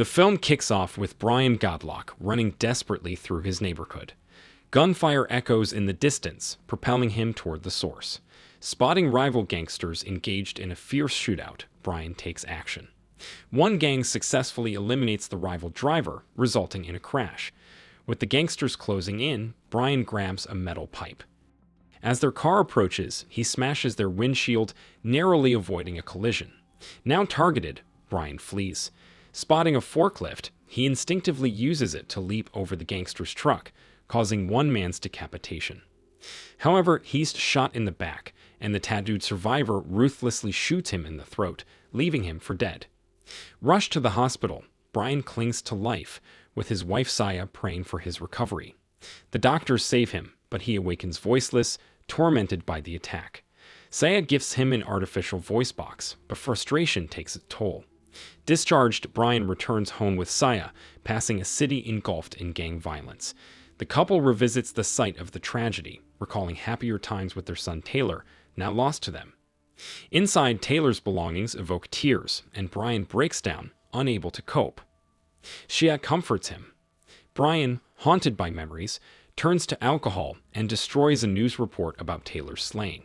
The film kicks off with Brian Godlock running desperately through his neighborhood. Gunfire echoes in the distance, propelling him toward the source. Spotting rival gangsters engaged in a fierce shootout, Brian takes action. One gang successfully eliminates the rival driver, resulting in a crash. With the gangsters closing in, Brian grabs a metal pipe. As their car approaches, he smashes their windshield, narrowly avoiding a collision. Now targeted, Brian flees. Spotting a forklift, he instinctively uses it to leap over the gangster's truck, causing one man's decapitation. However, he's shot in the back, and the tattooed survivor ruthlessly shoots him in the throat, leaving him for dead. Rushed to the hospital, Brian clings to life, with his wife Saya praying for his recovery. The doctors save him, but he awakens voiceless, tormented by the attack. Saya gifts him an artificial voice box, but frustration takes its toll. Discharged, Brian returns home with Saya, passing a city engulfed in gang violence. The couple revisits the site of the tragedy, recalling happier times with their son Taylor, now lost to them. Inside, Taylor's belongings evoke tears, and Brian breaks down, unable to cope. Shia comforts him. Brian, haunted by memories, turns to alcohol and destroys a news report about Taylor's slaying.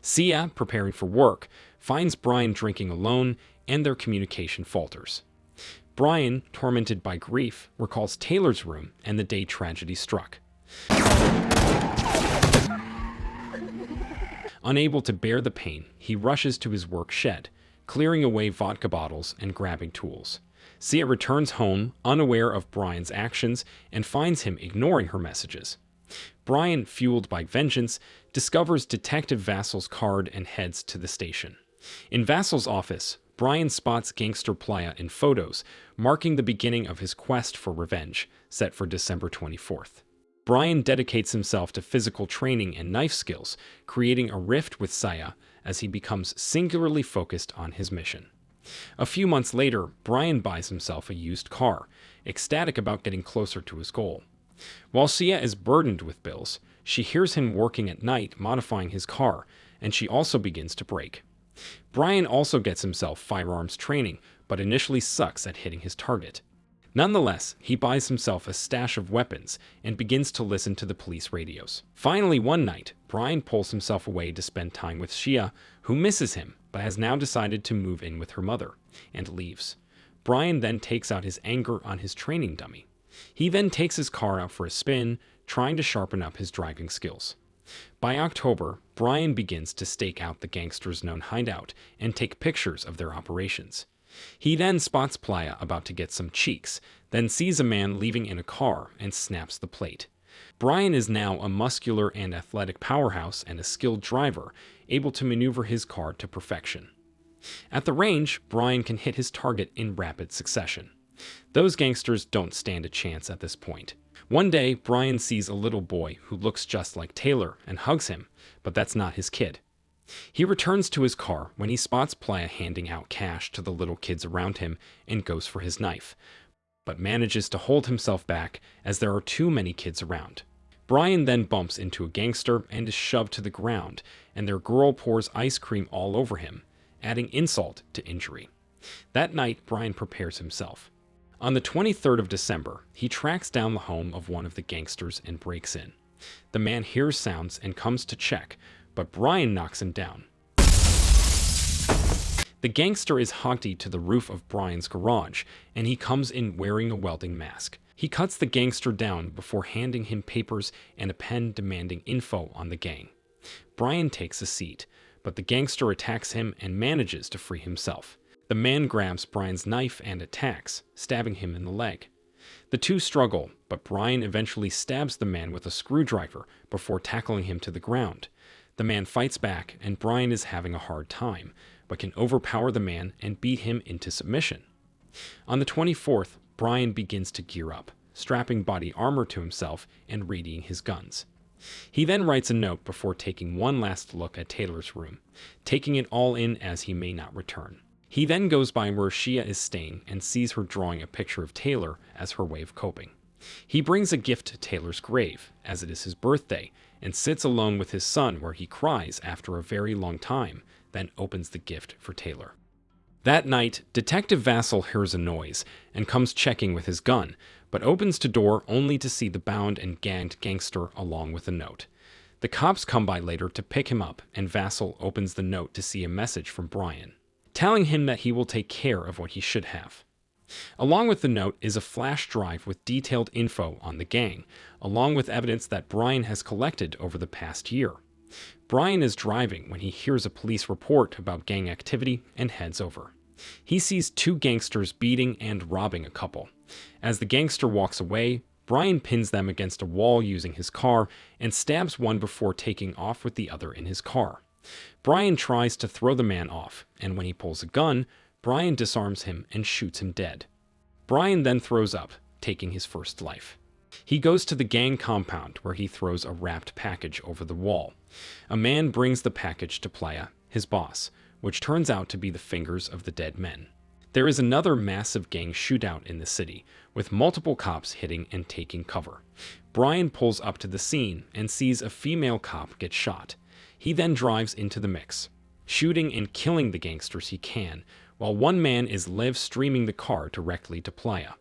Sia, preparing for work, finds Brian drinking alone, and their communication falters. Brian, tormented by grief, recalls Taylor's room and the day tragedy struck. Unable to bear the pain, he rushes to his work shed, clearing away vodka bottles and grabbing tools. Sia returns home, unaware of Brian's actions, and finds him ignoring her messages. Brian, fueled by vengeance, discovers Detective Vassal's card and heads to the station. In Vassal's office, Brian spots Gangster Playa in photos, marking the beginning of his quest for revenge, set for December 24th. Brian dedicates himself to physical training and knife skills, creating a rift with Saya as he becomes singularly focused on his mission. A few months later, Brian buys himself a used car, ecstatic about getting closer to his goal. While Sia is burdened with bills, she hears him working at night modifying his car, and she also begins to brake. Brian also gets himself firearms training, but initially sucks at hitting his target. Nonetheless, he buys himself a stash of weapons and begins to listen to the police radios. Finally, one night, Brian pulls himself away to spend time with Shia, who misses him but has now decided to move in with her mother, and leaves. Brian then takes out his anger on his training dummy. He then takes his car out for a spin, trying to sharpen up his driving skills. By October, Brian begins to stake out the gangsters' known hideout and take pictures of their operations. He then spots Playa about to get some cheeks, then sees a man leaving in a car and snaps the plate. Brian is now a muscular and athletic powerhouse and a skilled driver, able to maneuver his car to perfection. At the range, Brian can hit his target in rapid succession. Those gangsters don't stand a chance at this point. One day, Brian sees a little boy who looks just like Taylor and hugs him, but that's not his kid. He returns to his car when he spots Playa handing out cash to the little kids around him and goes for his knife, but manages to hold himself back as there are too many kids around. Brian then bumps into a gangster and is shoved to the ground, and their girl pours ice cream all over him, adding insult to injury. That night, Brian prepares himself. On the 23rd of December, he tracks down the home of one of the gangsters and breaks in. The man hears sounds and comes to check, but Brian knocks him down. The gangster is hogged to the roof of Brian's garage, and he comes in wearing a welding mask. He cuts the gangster down before handing him papers and a pen demanding info on the gang. Brian takes a seat, but the gangster attacks him and manages to free himself. The man grabs Brian's knife and attacks, stabbing him in the leg. The two struggle, but Brian eventually stabs the man with a screwdriver before tackling him to the ground. The man fights back, and Brian is having a hard time, but can overpower the man and beat him into submission. On the 24th, Brian begins to gear up, strapping body armor to himself and readying his guns. He then writes a note before taking one last look at Taylor's room, taking it all in as he may not return. He then goes by where Shia is staying and sees her drawing a picture of Taylor as her way of coping. He brings a gift to Taylor's grave, as it is his birthday, and sits alone with his son where he cries after a very long time, then opens the gift for Taylor. That night, Detective Vassal hears a noise and comes checking with his gun, but opens the door only to see the bound and gagged gangster along with a note. The cops come by later to pick him up, and Vassal opens the note to see a message from Brian, telling him that he will take care of what he should have. Along with the note is a flash drive with detailed info on the gang, along with evidence that Brian has collected over the past year. Brian is driving when he hears a police report about gang activity and heads over. He sees two gangsters beating and robbing a couple. As the gangster walks away, Brian pins them against a wall using his car and stabs one before taking off with the other in his car. Brian tries to throw the man off, and when he pulls a gun, Brian disarms him and shoots him dead. Brian then throws up, taking his first life. He goes to the gang compound where he throws a wrapped package over the wall. A man brings the package to Playa, his boss, which turns out to be the fingers of the dead men. There is another massive gang shootout in the city, with multiple cops hitting and taking cover. Brian pulls up to the scene and sees a female cop get shot. He then drives into the mix, shooting and killing the gangsters he can, while one man is live streaming the car directly to Playa.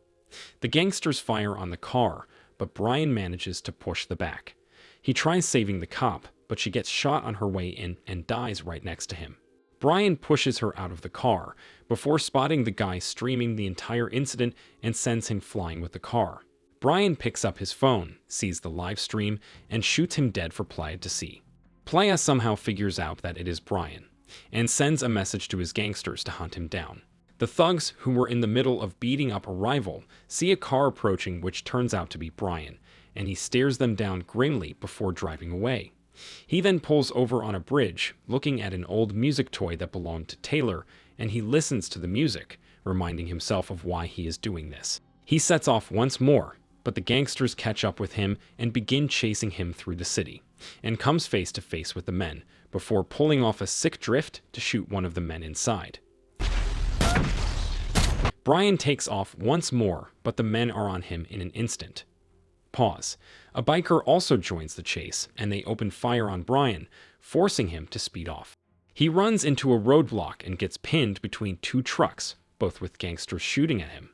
The gangsters fire on the car, but Brian manages to push the back. He tries saving the cop, but she gets shot on her way in and dies right next to him. Brian pushes her out of the car before spotting the guy streaming the entire incident and sends him flying with the car. Brian picks up his phone, sees the live stream, and shoots him dead for Playa to see. Playa somehow figures out that it is Brian, and sends a message to his gangsters to hunt him down. The thugs, who were in the middle of beating up a rival, see a car approaching which turns out to be Brian, and he stares them down grimly before driving away. He then pulls over on a bridge, looking at an old music toy that belonged to Taylor, and he listens to the music, reminding himself of why he is doing this. He sets off once more, but the gangsters catch up with him and begin chasing him through the city, and comes face to face with the men, before pulling off a sick drift to shoot one of the men inside. Brian takes off once more, but the men are on him in an instant. Pause. A biker also joins the chase, and they open fire on Brian, forcing him to speed off. He runs into a roadblock and gets pinned between two trucks, both with gangsters shooting at him.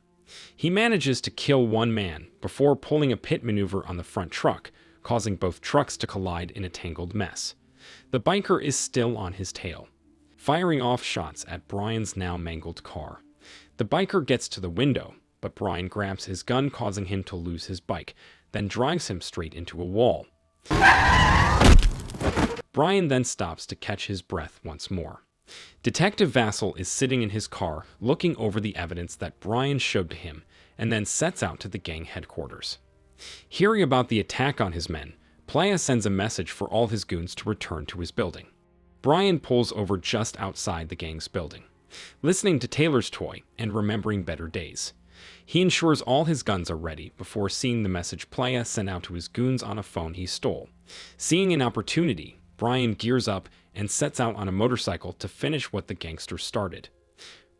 He manages to kill one man before pulling a pit maneuver on the front truck, causing both trucks to collide in a tangled mess. The biker is still on his tail, firing off shots at Brian's now mangled car. The biker gets to the window, but Brian grabs his gun, causing him to lose his bike, then drives him straight into a wall. Brian then stops to catch his breath once more. Detective Vassal is sitting in his car, looking over the evidence that Brian showed to him, and then sets out to the gang headquarters. Hearing about the attack on his men, Playa sends a message for all his goons to return to his building. Brian pulls over just outside the gang's building, listening to Taylor's toy and remembering better days. He ensures all his guns are ready before seeing the message Playa sent out to his goons on a phone he stole. Seeing an opportunity, Brian gears up and sets out on a motorcycle to finish what the gangsters started.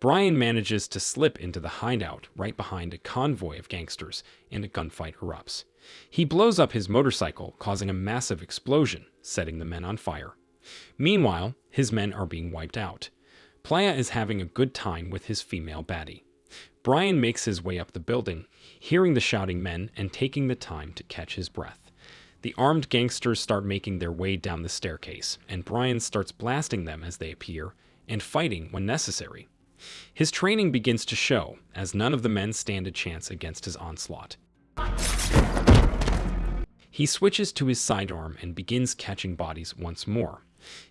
Brian manages to slip into the hideout right behind a convoy of gangsters, and a gunfight erupts. He blows up his motorcycle, causing a massive explosion, setting the men on fire. Meanwhile, his men are being wiped out. Playa is having a good time with his female baddie. Brian makes his way up the building, hearing the shouting men and taking the time to catch his breath. The armed gangsters start making their way down the staircase, and Brian starts blasting them as they appear, and fighting when necessary. His training begins to show, as none of the men stand a chance against his onslaught. He switches to his sidearm and begins catching bodies once more.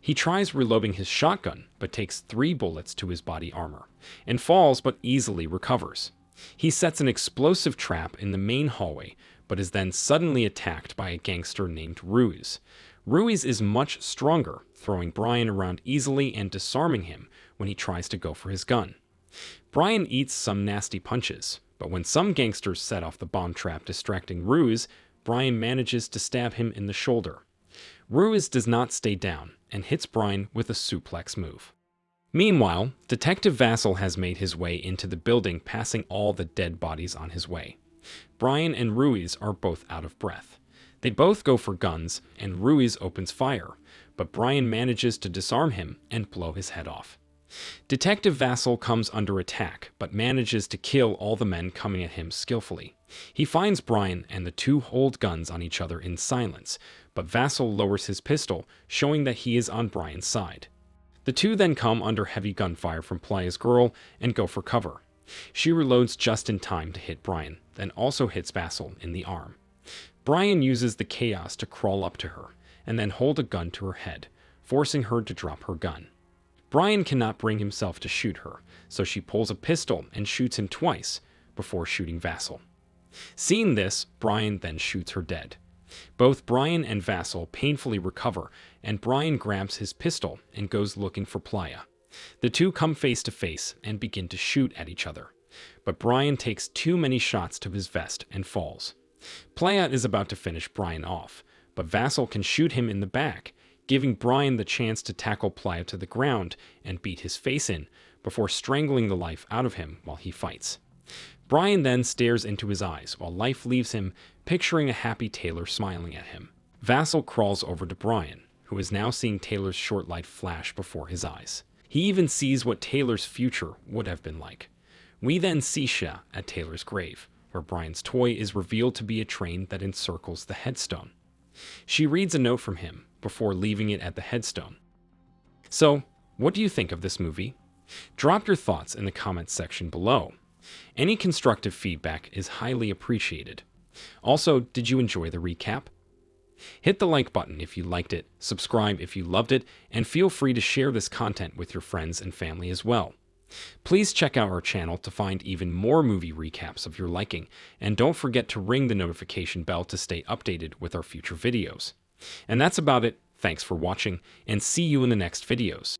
He tries reloading his shotgun, but takes 3 bullets to his body armor, and falls but easily recovers. He sets an explosive trap in the main hallway, but is then suddenly attacked by a gangster named Ruiz. Ruiz is much stronger, throwing Brian around easily and disarming him when he tries to go for his gun. Brian eats some nasty punches, but when some gangsters set off the bomb trap distracting Ruiz, Brian manages to stab him in the shoulder. Ruiz does not stay down and hits Brian with a suplex move. Meanwhile, Detective Vassal has made his way into the building, passing all the dead bodies on his way. Brian and Ruiz are both out of breath. They both go for guns, and Ruiz opens fire, but Brian manages to disarm him and blow his head off. Detective Vassal comes under attack, but manages to kill all the men coming at him skillfully. He finds Brian, and the two hold guns on each other in silence, but Vassal lowers his pistol, showing that he is on Brian's side. The two then come under heavy gunfire from Playa's girl and go for cover. She reloads just in time to hit Brian, then also hits Vassal in the arm. Brian uses the chaos to crawl up to her, and then hold a gun to her head, forcing her to drop her gun. Brian cannot bring himself to shoot her, so she pulls a pistol and shoots him twice before shooting Vassal. Seeing this, Brian then shoots her dead. Both Brian and Vassal painfully recover, and Brian grabs his pistol and goes looking for Playa. The two come face to face and begin to shoot at each other, but Brian takes too many shots to his vest and falls. Playa is about to finish Brian off, but Vassal can shoot him in the back, giving Brian the chance to tackle Playa to the ground and beat his face in before strangling the life out of him while he fights. Brian then stares into his eyes while life leaves him, picturing a happy Taylor smiling at him. Vassal crawls over to Brian, who is now seeing Taylor's short light flash before his eyes. He even sees what Taylor's future would have been like. We then see Sha at Taylor's grave, where Brian's toy is revealed to be a train that encircles the headstone. She reads a note from him before leaving it at the headstone. So, what do you think of this movie? Drop your thoughts in the comments section below. Any constructive feedback is highly appreciated. Also, did you enjoy the recap? Hit the like button if you liked it, subscribe if you loved it, and feel free to share this content with your friends and family as well. Please check out our channel to find even more movie recaps of your liking, and don't forget to ring the notification bell to stay updated with our future videos. And that's about it. Thanks for watching, and see you in the next videos.